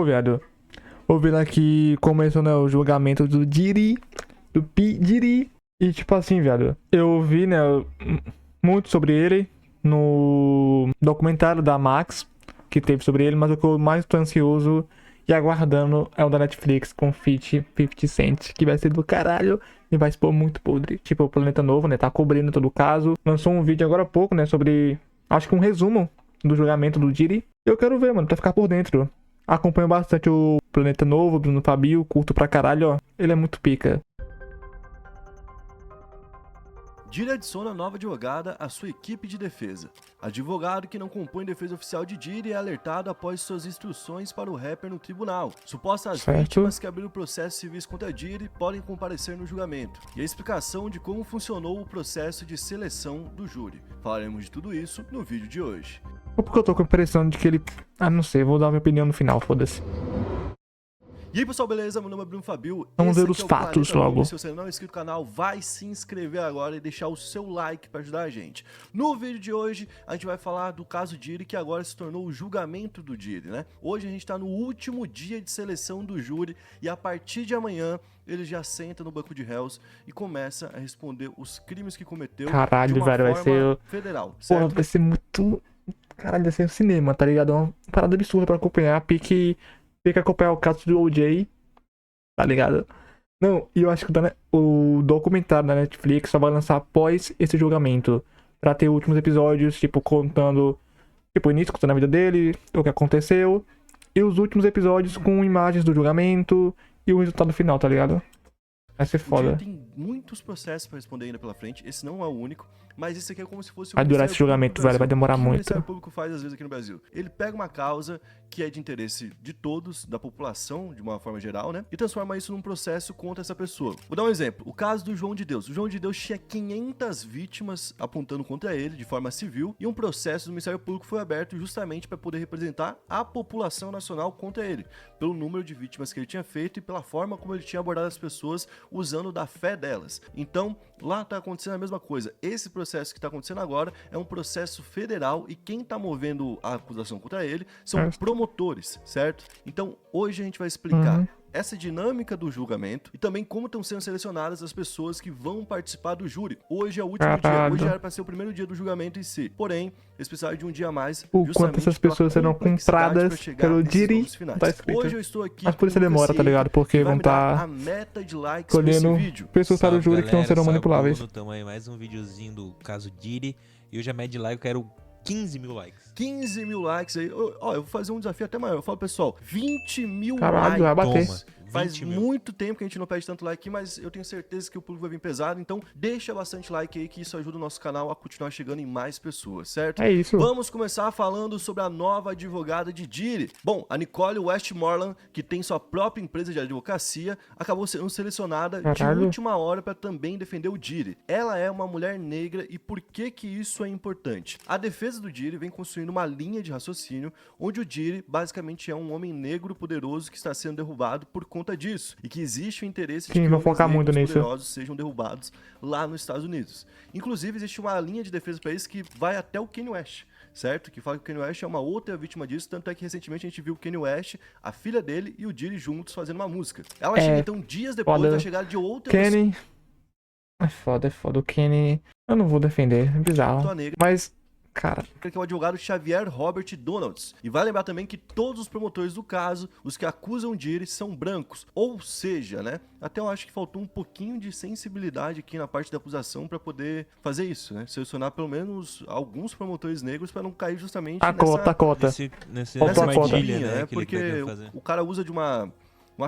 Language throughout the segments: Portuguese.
Pô, viado, ouvi lá que começou, né, o julgamento do Diddy, do P. Diddy. E tipo assim, viado, eu vi, né, muito sobre ele no documentário da Max que teve sobre ele, mas o que eu mais tô ansioso e aguardando é o da Netflix com Feat 50 Cent, que vai ser do caralho e vai expor muito podre. Tipo, o Planeta Novo, né, tá cobrindo todo o caso. Lançou um vídeo agora há pouco, né, sobre, acho que um resumo do julgamento do Diddy. Eu quero ver, mano, pra ficar por dentro. Acompanho bastante o Planeta Novo, Bruno Fabio, curto pra caralho, ó. Ele é muito pica. Diddy adiciona nova advogada à sua equipe de defesa. Advogado que não compõe defesa oficial de Diddy é alertado após suas instruções para o rapper no tribunal. Supostas vítimas que abriram processos civis contra Diddy podem comparecer no julgamento. E a explicação de como funcionou o processo de seleção do júri. Falaremos de tudo isso no vídeo de hoje. Ou porque eu tô com a impressão de que ele... Ah, não sei, vou dar minha opinião no final, foda-se. E aí pessoal, beleza? Meu nome é Bruno Fabio. Vamos ver Esse os aqui é o fatos Planeta logo. Novo. Se você não é inscrito no canal, vai se inscrever agora e deixar o seu like para ajudar a gente. No vídeo de hoje, a gente vai falar do caso Diddy, que agora se tornou o julgamento do Diddy, né? Hoje a gente tá no último dia de seleção do júri e a partir de amanhã ele já senta no banco de réus e começa a responder os crimes que cometeu Caralho, de uma velho, vai forma ser... federal, Porra, certo? vai ser muito... Caralho, vai ser um cinema, tá ligado? É uma parada absurda pra acompanhar. Pique acompanhar o caso do OJ, tá ligado? Não, e eu acho que o documentário da Netflix só vai lançar após esse julgamento. Pra ter últimos episódios, tipo, contando... Tipo, o início, contando a vida dele, o que aconteceu. E os últimos episódios com imagens do julgamento e o resultado final, tá ligado? Vai ser O foda. Diddy tem muitos processos pra responder ainda pela frente. Esse não é o único, mas esse aqui é como se fosse o Vai durar Ministério esse julgamento, Público do velho, vai Brasil. demorar O que o muito. Ministério Público faz às vezes aqui no Brasil? Ele pega uma causa que é de interesse de todos, da população, de uma forma geral, né? E transforma isso num processo contra essa pessoa. Vou dar um exemplo. O caso do João de Deus. O João de Deus tinha 500 vítimas apontando contra ele de forma civil e um processo do Ministério Público foi aberto justamente para poder representar a população nacional contra ele, pelo número de vítimas que ele tinha feito e pela forma como ele tinha abordado as pessoas usando da fé delas. Então, lá tá acontecendo a mesma coisa. Esse processo que tá acontecendo agora é um processo federal e quem tá movendo a acusação contra ele são promotores, certo? Então, hoje a gente vai explicar essa dinâmica do julgamento e também como estão sendo selecionadas as pessoas que vão participar do júri. Hoje é o último dia, hoje era para ser o primeiro dia do julgamento em si. Porém, eles precisaram de um dia a mais. O quanto essas pessoas serão compradas pelo Diddy, tá escrito. Hoje eu estou aqui. Mas por isso demora, tá ligado? Porque vão estar escolhendo pessoas para o júri que não serão manipuláveis. Tamo aí, mais um videozinho do caso Diddy. E hoje a média de like eu quero 15 mil likes. 15 mil likes aí. Ó, eu vou fazer um desafio até maior. Eu falo, pessoal, 20 mil Caralho, likes. vai bater. Toma. Faz muito tempo que a gente não pede tanto like aqui, mas eu tenho certeza que o público vai vir pesado, então deixa bastante like aí que isso ajuda o nosso canal a continuar chegando em mais pessoas, certo? É isso. Vamos começar falando sobre a nova advogada de Diddy. Bom, a Nicole Westmoreland, que tem sua própria empresa de advocacia, acabou sendo selecionada de última hora para também defender o Diddy. Ela é uma mulher negra e por que que isso é importante? A defesa do Diddy vem construindo uma linha de raciocínio onde o Diddy basicamente é um homem negro poderoso que está sendo derrubado por conta disso, e que existe o interesse de que vou homens focar muito negros nisso. poderosos sejam derrubados lá nos Estados Unidos. Inclusive, existe uma linha de defesa para isso que vai até o Kanye West, certo? Que fala que o Kanye West é uma outra vítima disso, tanto é que recentemente a gente viu o Kanye West, a filha dele e o Diddy juntos fazendo uma música. Ela chega então dias depois da chegada de outra Kanye... É foda. O Kanye... Eu não vou defender, é bizarro. Mas... Cara, que é o advogado Xavier Robert Donalds. E vai lembrar também que todos os promotores do caso, os que acusam Diddy, são brancos. Ou seja, né? Até eu acho que faltou um pouquinho de sensibilidade aqui na parte da acusação para poder fazer isso, né? Selecionar pelo menos alguns promotores negros para não cair justamente nessa cota. Nessa armadilha, né? Porque o cara usa de uma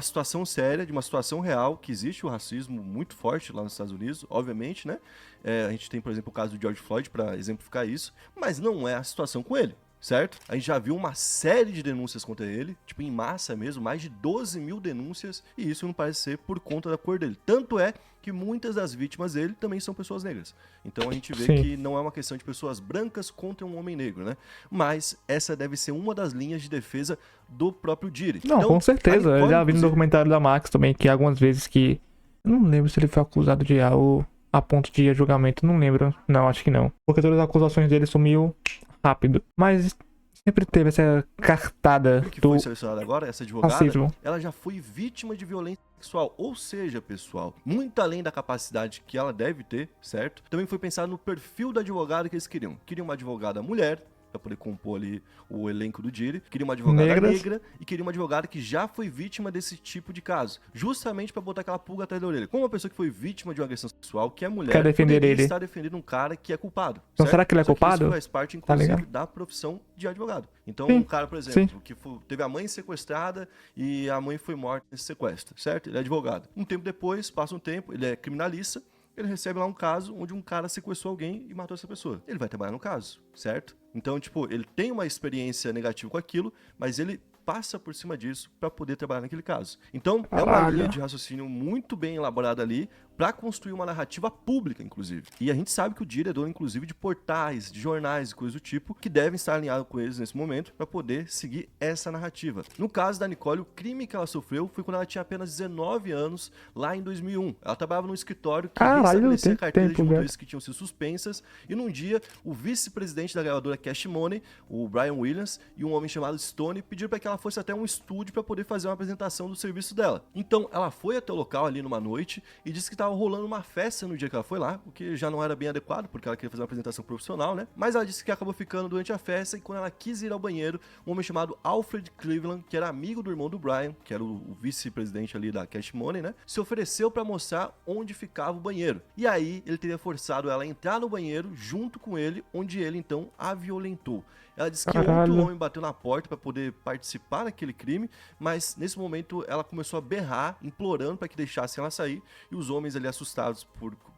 situação séria, de uma situação real, que existe o racismo muito forte lá nos Estados Unidos, obviamente, né? A gente tem, por exemplo, o caso do George Floyd para exemplificar isso, mas não é a situação com ele, certo? A gente já viu uma série de denúncias contra ele, tipo em massa mesmo, mais de 12 mil denúncias, e isso não parece ser por conta da cor dele. Tanto é que muitas das vítimas dele também são pessoas negras. Então a gente vê que não é uma questão de pessoas brancas contra um homem negro, né? Mas essa deve ser uma das linhas de defesa do próprio Diddy. Não, então, com certeza. Eu já vi no documentário da Max também que algumas vezes que... Eu não lembro se ele foi acusado de algo a ponto de ir a julgamento, não lembro. Não, acho que não. Porque todas as acusações dele sumiu rápido. Mas Sempre teve essa cartada que do foi selecionada agora, essa advogada, racismo. ela já foi vítima de violência sexual. Ou seja, pessoal, muito além da capacidade que ela deve ter, certo? Também foi pensado no perfil da advogada que eles queriam. Queriam uma advogada mulher, pra poder compor ali o elenco do Diddy. Queria uma advogada negra e queria uma advogada que já foi vítima desse tipo de caso. Justamente pra botar aquela pulga atrás da orelha. Como uma pessoa que foi vítima de uma agressão sexual, que é mulher, quer defender ele. está defendendo um cara que é culpado. Então certo? será que ele é Só culpado? Isso faz parte, inclusive, da profissão de advogado. Então, Sim. um cara, por exemplo, que teve a mãe sequestrada e a mãe foi morta nesse sequestro, certo? Ele é advogado. Um tempo depois, passa um tempo, ele é criminalista, ele recebe lá um caso onde um cara sequestrou alguém e matou essa pessoa. Ele vai trabalhar no caso, certo? Então, tipo, ele tem uma experiência negativa com aquilo, mas ele passa por cima disso pra poder trabalhar naquele caso. Então, é uma linha de raciocínio muito bem elaborada ali pra construir uma narrativa pública, inclusive. E a gente sabe que o Diddy é dono, inclusive, de portais, de jornais e coisas do tipo, que devem estar alinhados com eles nesse momento pra poder seguir essa narrativa. No caso da Nicole, o crime que ela sofreu foi quando ela tinha apenas 19 anos, lá em 2001. Ela trabalhava num escritório que restabelecia carteiras de motoristas que tinham sido suspensas, e num dia, o vice-presidente da gravadora Cash Money, o Brian Williams, e um homem chamado Stone pediram para que ela fosse até um estúdio para poder fazer uma apresentação do serviço dela. Então, ela foi até o local ali numa noite e disse que estava rolando uma festa no dia que ela foi lá, o que já não era bem adequado, porque ela queria fazer uma apresentação profissional, né? Mas ela disse que acabou ficando durante a festa, e quando ela quis ir ao banheiro, um homem chamado Alfred Cleveland, que era amigo do irmão do Brian, que era o vice-presidente ali da Cash Money, né? Se ofereceu para mostrar onde ficava o banheiro. E aí, ele teria forçado ela a entrar no banheiro junto com ele, onde ele, então, a violentou. Ela disse que outro homem bateu na porta para poder participar daquele crime, mas nesse momento ela começou a berrar, implorando para que deixassem ela sair, e os homens ali assustados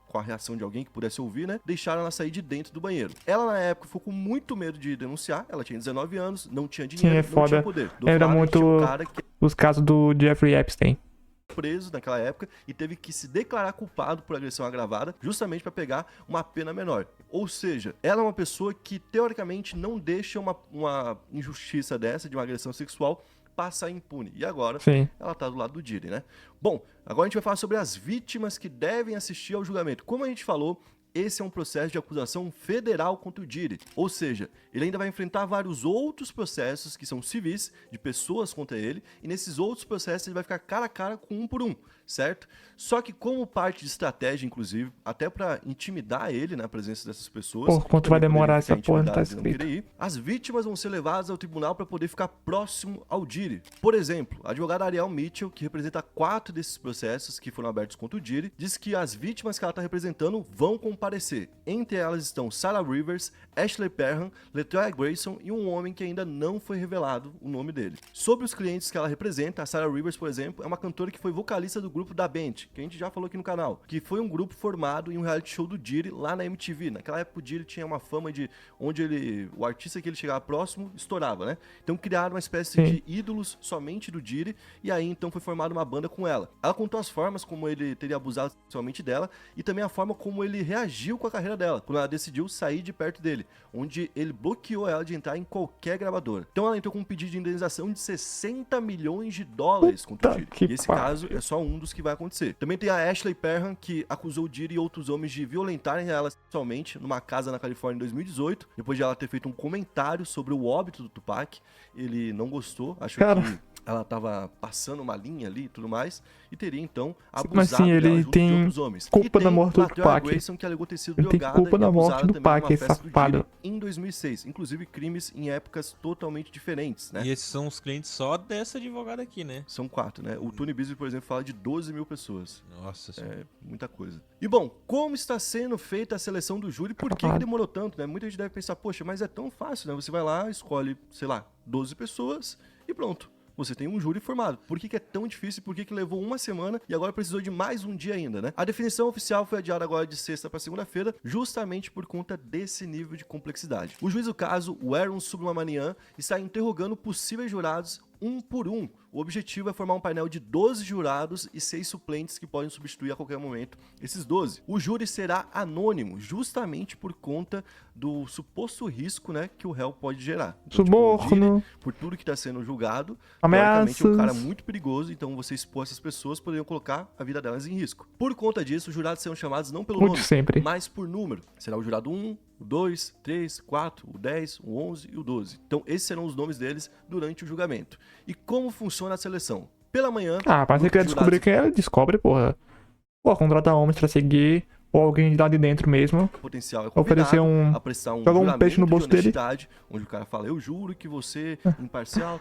com a reação de alguém que pudesse ouvir, né, deixaram ela sair de dentro do banheiro. Ela na época ficou com muito medo de denunciar, ela tinha 19 anos, não tinha dinheiro, não tinha poder. Era muito os casos do Jeffrey Epstein. Preso naquela época e teve que se declarar culpado por agressão agravada, justamente para pegar uma pena menor. Ou seja, ela é uma pessoa que teoricamente não deixa uma injustiça dessa, de uma agressão sexual, passar impune. E agora, ela tá do lado do Diddy, né? Bom, agora a gente vai falar sobre as vítimas que devem assistir ao julgamento. Como a gente falou, esse é um processo de acusação federal contra o Diddy. Ou seja, ele ainda vai enfrentar vários outros processos que são civis, de pessoas contra ele, e nesses outros processos ele vai ficar cara a cara com um por um, certo? Só que como parte de estratégia, inclusive, até pra intimidar ele na presença dessas pessoas... Pô, quanto vai demorar essa porra, não tá escrito. As vítimas vão ser levadas ao tribunal para poder ficar próximo ao Diddy. Por exemplo, a advogada Ariel Mitchell, que representa 4 desses processos que foram abertos contra o Diddy, diz que as vítimas que ela tá representando vão comparecer. Entre elas estão Sarah Rivers, Ashley Perham, Latoya Grayson e um homem que ainda não foi revelado o nome dele. Sobre os clientes que ela representa, a Sarah Rivers, por exemplo, é uma cantora que foi vocalista do grupo Da Band, que a gente já falou aqui no canal, que foi um grupo formado em um reality show do Diddy lá na MTV. Naquela época o Diddy tinha uma fama de onde o artista que ele chegava próximo estourava, né? Então criaram uma espécie de ídolos somente do Diddy, e aí então foi formada uma banda com ela. Ela contou as formas como ele teria abusado sexualmente dela e também a forma como ele reagiu com a carreira dela, quando ela decidiu sair de perto dele, onde ele bloqueou ela de entrar em qualquer gravadora. Então ela entrou com um pedido de indenização de 60 milhões de dólares contra o Diddy. E esse caso é só um dos que vai acontecer. Também tem a Ashley Perham, que acusou o Diddy e outros homens de violentarem ela sexualmente numa casa na Califórnia em 2018, depois de ela ter feito um comentário sobre o óbito do Tupac. Ele não gostou, achou que ela tava passando uma linha ali e tudo mais, e teria então abusado dela junto de outros homens. Culpa da morte do Tupac. Grayson, que alegou ter sido drogada e abusada também numa festa do Diddy em 2006. Inclusive crimes em épocas totalmente diferentes, né? E esses são os clientes só dessa advogada aqui, né? São 4, né? O Tony Beasley, por exemplo, fala de 12 mil pessoas. Nossa senhora. É muita coisa. E bom, como está sendo feita a seleção do júri? Por que demorou tanto, né? Muita gente deve pensar, poxa, mas é tão fácil, né? Você vai lá, escolhe, sei lá, 12 pessoas e pronto. Você tem um júri formado. Por que é tão difícil? Por que levou uma semana e agora precisou de mais um dia ainda, né? A definição oficial foi adiada agora de sexta para segunda-feira, justamente por conta desse nível de complexidade. O juiz do caso, o Aaron Subramanian, está interrogando possíveis jurados um por um. O objetivo é formar um painel de 12 jurados e 6 suplentes que podem substituir a qualquer momento esses 12. O júri será anônimo, justamente por conta do suposto risco, né, que o réu pode gerar. Então, Suborno. Por tudo que está sendo julgado, ameaças. É um cara muito perigoso, então você expor essas pessoas poderiam colocar a vida delas em risco. Por conta disso, os jurados serão chamados não pelo nome, mas por número. Será o jurado 1, o 2, 3, 4, o 10, o 11 e o 12. Então esses serão os nomes deles durante o julgamento. E como funciona a seleção? Pela manhã... Ah, pra você quer descobrir quem é, descobre, porra. Pô, contrata homens pra seguir, ou alguém lá de dentro mesmo. Potencial é Oferecer convidado a prestar um joga um juramento peixe no bolso de dele. honestidade, onde o cara fala, eu juro que você é imparcial,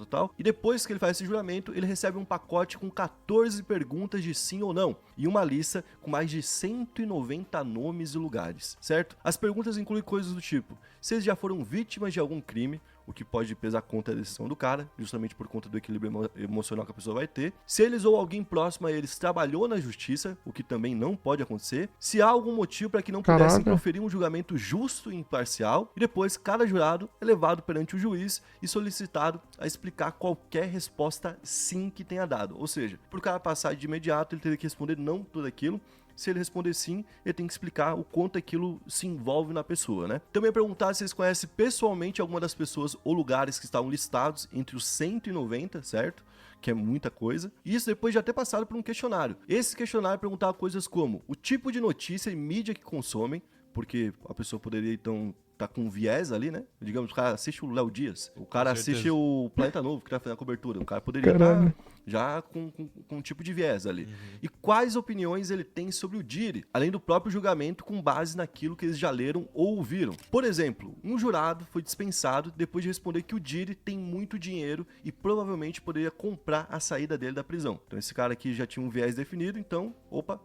tal. E depois que ele faz esse juramento, ele recebe um pacote com 14 perguntas de sim ou não, e uma lista com mais de 190 nomes e lugares, certo? As perguntas incluem coisas do tipo, se eles já foram vítimas de algum crime, o que pode pesar contra a decisão do cara, justamente por conta do equilíbrio emocional que a pessoa vai ter. Se eles ou alguém próximo a eles trabalhou na justiça, o que também não pode acontecer. Se há algum motivo para que não pudessem proferir um julgamento justo e imparcial. E depois, cada jurado é levado perante o juiz e solicitado a explicar qualquer resposta sim que tenha dado. Ou seja, para o cara passar de imediato, ele teria que responder não tudo aquilo. Se ele responder sim, ele tem que explicar o quanto aquilo se envolve na pessoa, né? Também perguntar se eles conhecem pessoalmente alguma das pessoas ou lugares que estavam listados entre os 190, certo? Que é muita coisa. Isso depois de já ter passado por um questionário. Esse questionário perguntava coisas como o tipo de notícia e mídia que consomem, porque a pessoa poderia então tá com um viés ali, né? Digamos, o cara assiste o Léo Dias, o cara assiste o Planeta Novo, que tá fazendo a cobertura. O cara poderia estar já com um tipo de viés ali. E quais opiniões ele tem sobre o Diddy, além do próprio julgamento com base naquilo que eles já leram ou ouviram. Por exemplo, um jurado foi dispensado depois de responder que o Diddy tem muito dinheiro e provavelmente poderia comprar a saída dele da prisão. Então esse cara aqui já tinha um viés definido, então,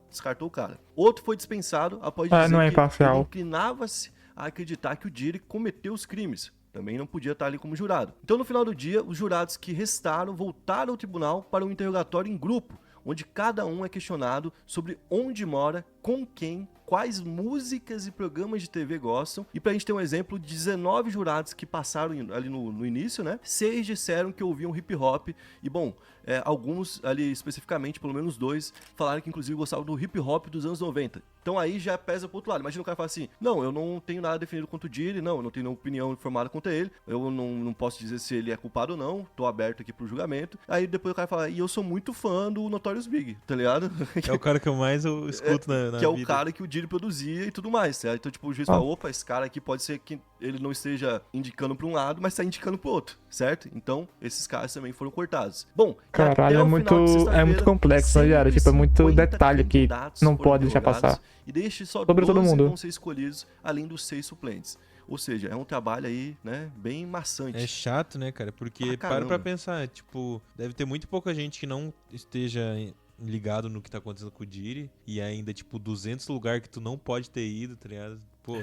descartou o cara. Outro foi dispensado após dizer que ele inclinava-se a acreditar que o Diddy cometeu os crimes. Também não podia estar ali como jurado. Então, no final do dia, os jurados que restaram voltaram ao tribunal para um interrogatório em grupo, onde cada um é questionado sobre onde mora, com quem, quais músicas e programas de TV gostam. E pra gente ter um exemplo, 19 jurados que passaram ali no início, né? 6 disseram que ouviam hip hop. E bom, alguns ali especificamente, pelo menos 2, falaram que inclusive gostavam do hip hop dos anos 90. Então aí já pesa pro outro lado. Imagina o cara falar assim, não, eu não tenho nada definido contra o Diddy, não, eu não tenho nenhuma opinião informada contra ele, eu não posso dizer se ele é culpado ou não, tô aberto aqui pro julgamento. Aí depois o cara fala, e eu sou muito fã do Notorious Big, tá ligado? É o cara que eu mais escuto na que é vida. O cara que o Diddy produzia e tudo mais, certo? Então, tipo, o juiz fala, opa, esse cara aqui pode ser que ele não esteja indicando pra um lado, mas tá indicando pro outro, certo? Então, esses caras também foram cortados. Bom, caralho, é muito complexo, né, cara? Tipo, é muito detalhe que não pode deixar passar. E deixe só sobre 12 todo mundo vão ser escolhidos, além dos 6 suplentes. Ou seja, é um trabalho aí, né, bem maçante. É chato, né, cara? Porque para pra pensar, tipo, deve ter muito pouca gente que não esteja ligado no que tá acontecendo com o Diddy, e ainda, tipo, 200 lugares que tu não pode ter ido, tá ligado? Pô,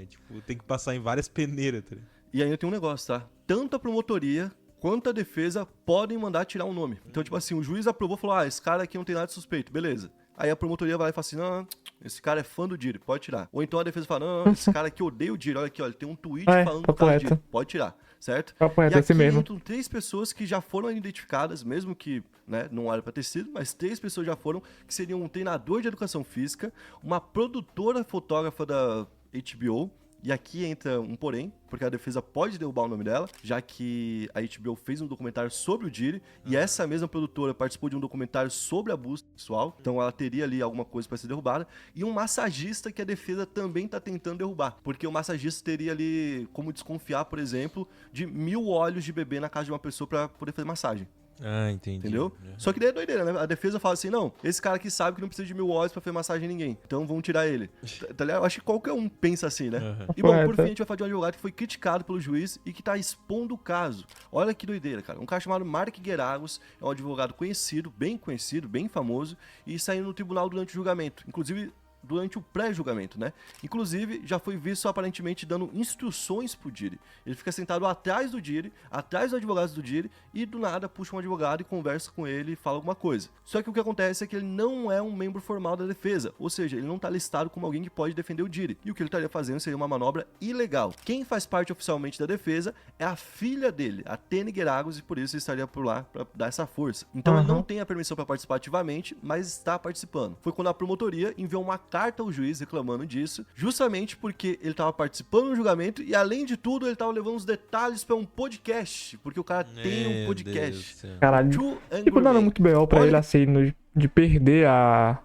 tipo, tem que passar em várias peneiras, tá ligado? E ainda tem um negócio, tá? Tanto a promotoria quanto a defesa podem mandar tirar um nome. Então, tipo assim, o juiz aprovou e falou, esse cara aqui não tem nada de suspeito, beleza. Aí a promotoria vai lá e fala assim, não, esse cara é fã do Diddy, pode tirar. Ou então a defesa fala, não, esse cara aqui odeia o Diddy, olha aqui, ó, ele tem um tweet falando do cara Diddy, pode tirar, certo? E aqui entram 3 pessoas que já foram identificadas, mesmo que, né, não era pra ter sido, mas 3 pessoas já foram, que seriam um treinador de educação física, uma produtora fotógrafa da HBO, e aqui entra um porém, porque a defesa pode derrubar o nome dela, já que a HBO fez um documentário sobre o Diddy, e essa mesma produtora participou de um documentário sobre abuso sexual, então ela teria ali alguma coisa para ser derrubada, e um massagista que a defesa também tá tentando derrubar, porque o massagista teria ali como desconfiar, por exemplo, de 1000 óleos de bebê na casa de uma pessoa para poder fazer massagem. Ah, entendi. Entendeu? Só que daí é doideira, né? A defesa fala assim, não, esse cara aqui sabe que não precisa de 1000 óleos pra fazer massagem em ninguém. Então vamos tirar ele. Tá ligado? Eu acho que qualquer um pensa assim, né? E bom, por fim, a gente vai falar de um advogado que foi criticado pelo juiz e que tá expondo o caso. Olha que doideira, cara. Um cara chamado Mark Geragos é um advogado conhecido, bem famoso, e saiu no tribunal durante o julgamento. Inclusive, durante o pré-julgamento, né? Inclusive, já foi visto aparentemente dando instruções pro Diddy. Ele fica sentado atrás do Diddy, atrás dos advogados do Diddy, e do nada puxa um advogado e conversa com ele e fala alguma coisa. Só que o que acontece é que ele não é um membro formal da defesa, ou seja, ele não tá listado como alguém que pode defender o Diddy. E o que ele estaria fazendo seria uma manobra ilegal. Quem faz parte oficialmente da defesa é a filha dele, a Teni Geragos, e por isso ele estaria por lá pra dar essa força. Então ele não tem a permissão para participar ativamente, mas está participando. Foi quando a promotoria enviou uma carta ao juiz reclamando disso, justamente porque ele estava participando do julgamento e, além de tudo, ele estava levando os detalhes para um podcast, porque o cara tem um podcast. Caralho, tipo, não era muito B.O. pra ele, assim, de perder a...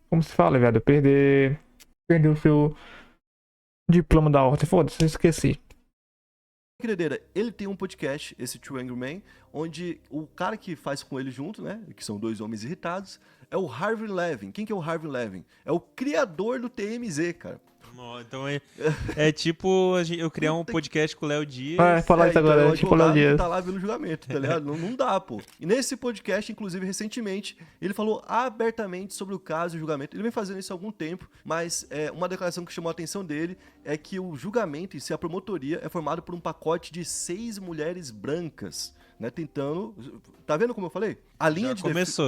Como se fala, velho? Perder o seu... diploma da ordem. Foda-se, esqueci. Queredeira, ele tem um podcast, esse Two Angry Men, onde o cara que faz com ele junto, né, que são dois homens irritados, é o Harvey Levin. Quem que é o Harvey Levin? É o criador do TMZ, cara. Então é tipo eu criar um podcast com o Léo Dias. Falar isso agora, então, é tipo o Léo Dias. Tá lá vendo o julgamento, tá ligado? Não dá, pô. E nesse podcast, inclusive, recentemente, ele falou abertamente sobre o caso e o julgamento. Ele vem fazendo isso há algum tempo, mas uma declaração que chamou a atenção dele é que o julgamento em si, a promotoria, é formado por um pacote de 6 mulheres brancas, né, tentando... Tá vendo como eu falei?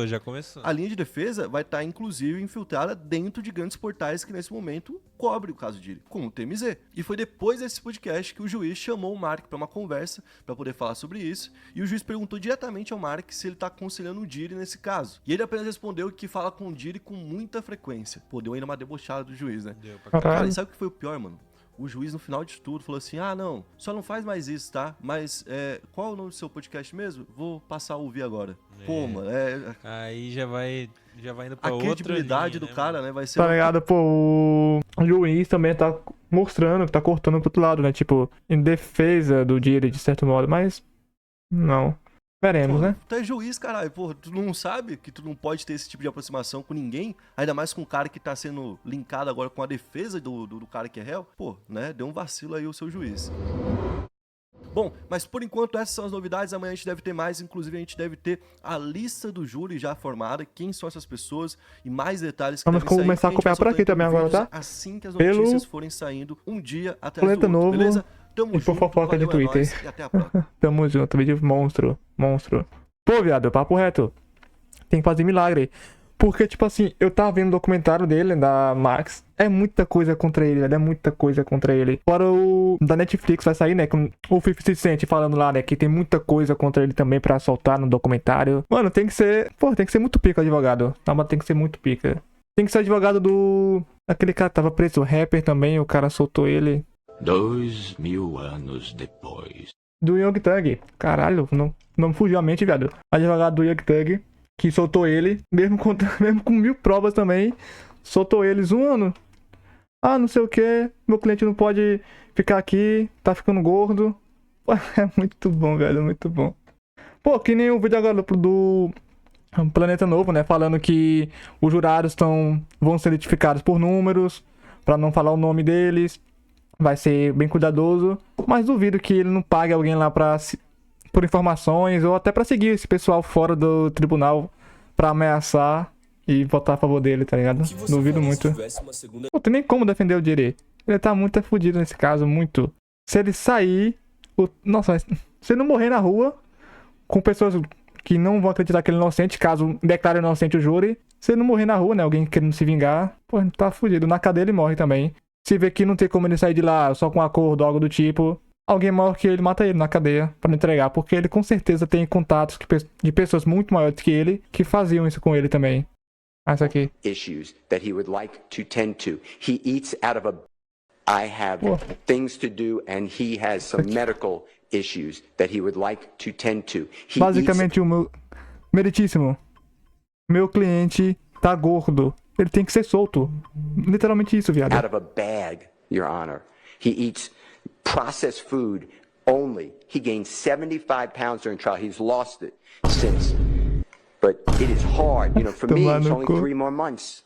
Já começou. A linha de defesa vai estar, inclusive, infiltrada dentro de grandes portais que, nesse momento, cobre o caso Diddy, como o TMZ. E foi depois desse podcast que o juiz chamou o Mark para uma conversa, para poder falar sobre isso, e o juiz perguntou diretamente ao Mark se ele tá aconselhando o Diddy nesse caso. E ele apenas respondeu que fala com o Diddy com muita frequência. Pô, deu ainda uma debochada do juiz, né? Deu pra Cara, e sabe o que foi o pior, mano? O juiz, no final de tudo, falou assim, não, só não faz mais isso, tá? Mas qual é o nome do seu podcast mesmo? Vou passar a ouvir agora. Pô, mano, Aí já vai indo pra outra linha, a credibilidade do cara, né, vai ser... Tá ligado? Pô, o juiz também tá mostrando que tá cortando pro outro lado, né? Tipo, em defesa do Diddy, de certo modo, mas... Não. Veremos, né? Tu é juiz, caralho. Pô, tu não sabe que tu não pode ter esse tipo de aproximação com ninguém? Ainda mais com um cara que tá sendo linkado agora com a defesa do cara que é réu? Pô, né? Deu um vacilo aí o seu juiz. Bom, mas por enquanto essas são as novidades. Amanhã a gente deve ter mais. Inclusive a gente deve ter a lista do júri já formada. Quem são essas pessoas e mais detalhes que vamos começar a acompanhar por aqui também agora, tá? Assim que as notícias forem saindo um dia atrás do outro, novo. Beleza? Tamo E por junto, fofoca de valeu, Twitter. nóis, e até a próxima. Tamo junto, vídeo monstro. Pô, viado, papo reto. Tem que fazer milagre. Porque, tipo assim, eu tava vendo o documentário dele, da Max. É muita coisa contra ele, velho. É muita coisa contra ele. Fora o da Netflix vai sair, né? Com o 50 Cent falando lá, né? Que tem muita coisa contra ele também pra soltar no documentário. Mano, tem que ser... Pô, tem que ser muito pica o advogado. Não, mas tem que ser muito pica. Tem que ser advogado do... Aquele cara que tava preso, o rapper também. O cara soltou ele. 2000 anos depois. Do Young Thug. Caralho, não me fugiu a mente, viado. Advogado do Young Thug, que soltou ele, mesmo com 1000 provas também, soltou eles um ano. Não sei o que, meu cliente não pode ficar aqui, tá ficando gordo. É muito bom, velho, muito bom. Pô, que nem o vídeo agora do Planeta Novo, né, falando que os jurados vão ser identificados por números, pra não falar o nome deles. Vai ser bem cuidadoso, mas duvido que ele não pague alguém lá por informações ou até pra seguir esse pessoal fora do tribunal pra ameaçar e votar a favor dele, tá ligado? Duvido muito. Não tem nem como defender o Diddy. Ele tá muito fudido nesse caso, muito. Se ele sair... Nossa, se ele não morrer na rua com pessoas que não vão acreditar que ele é inocente, caso declare inocente o júri, se ele não morrer na rua, né, alguém querendo se vingar, pô, ele tá fudido. Na cadeia ele morre também. Se vê que não tem como ele sair de lá só com acordo, algo do tipo, alguém maior que ele mata ele na cadeia pra não entregar, porque ele com certeza tem contatos de pessoas muito maiores que ele que faziam isso com ele também. Isso aqui. Issues that he would like to tend to. He eats out of I have things to do and he has some medical issues that he would like to tend to. Basicamente, o meu meritíssimo. Meu cliente tá gordo. Ele tem que ser solto. Literalmente isso, viado. Out of a bag, Your Honor. He eats processed food only. He gained 75 pounds during trial. He's lost it since. But it is hard. You know, for me, it's only 3 more months.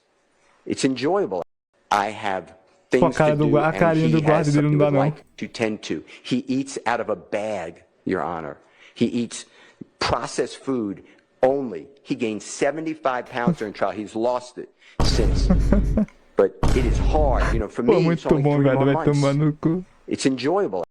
It's enjoyable. I have things to do and he has something he would like to tend to. He eats out of a bag, Your Honor. He eats processed food only. He gained 75 pounds during trial. He's lost it since. But it is hard, you know, for me, it's only 3 more months. It's enjoyable.